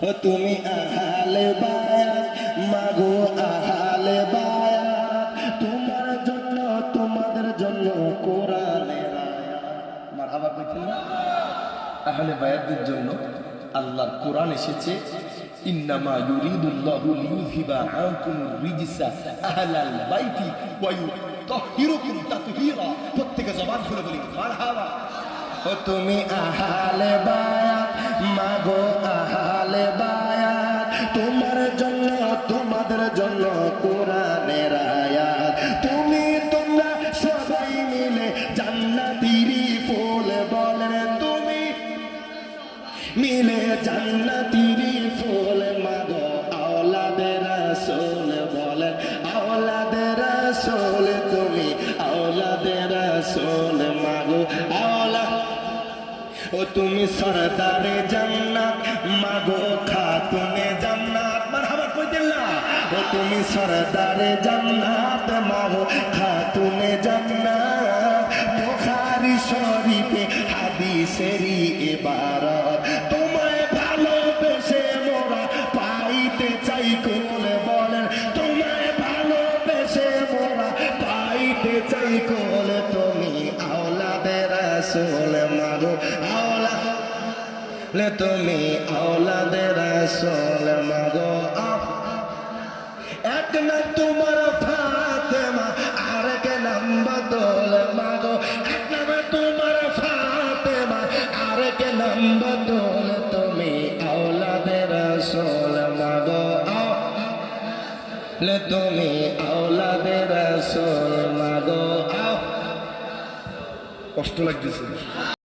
ও তুমি আহলে বায়াত মাগো আহলে বায়াত, তোমার জন্য তোমাদের জন্য কোরআনের আয়াত। মারহাবা কইছেন না? আহলে বায়াতদের জন্য আল্লাহর কোরআন এসেছে। ইন্নামা ইউরিদুল্লাহু লিইউযহিবা আনকুমুর রিজসা আহলাল বাইতি ওয়া ইউতাহহিরুকুম তাতহীরা। প্রত্যেকে জবান খুলে বলি মারহাবা। ও তুমি আহলে বায়াত মাগো আহলে বায়াত, তোমার জন্য তোমাদের জন্য কোরআনের আয়াত। তুমি তোমরা সবাই মিলে জান্নাতের ফুল বলেন, তুমি মিলে জান্নাতের ফুল মাগো আওলাদে রাসূল বলেন, আওলাদে রাসূল তুমি আওলাদে রাসূল মাগো আওলা। ও তুমি সরদারে জান্নাত মাগো খাতুনে জান্নাত। মারহাবা কইতেন না? ও তুমি সরদারে জান্নাত মাগো খাতুনে জান্নাত। বুখারী শরীফে হাদিসেরই ইবারত, তোমায় ভালোবেসে মোরা পাইতে চাই কোল বলেন, তোমায় ভালোবেসে মোরা পাইতে চাই কোল। তুমি আওলাদে রাসূল মাগো আওলা, তুমি আওলাদে রাসূল মাগো। এক নাম তোমার ফাতেমা আর এক নাম বদল মাগো, এক নাম তোমার ফাতেমা আর এক নাম বদল। তুমি আওলাদে রাসূল মাগো, তুমি আওলাদে রাসূল মাগো। কষ্ট লাগতেছে।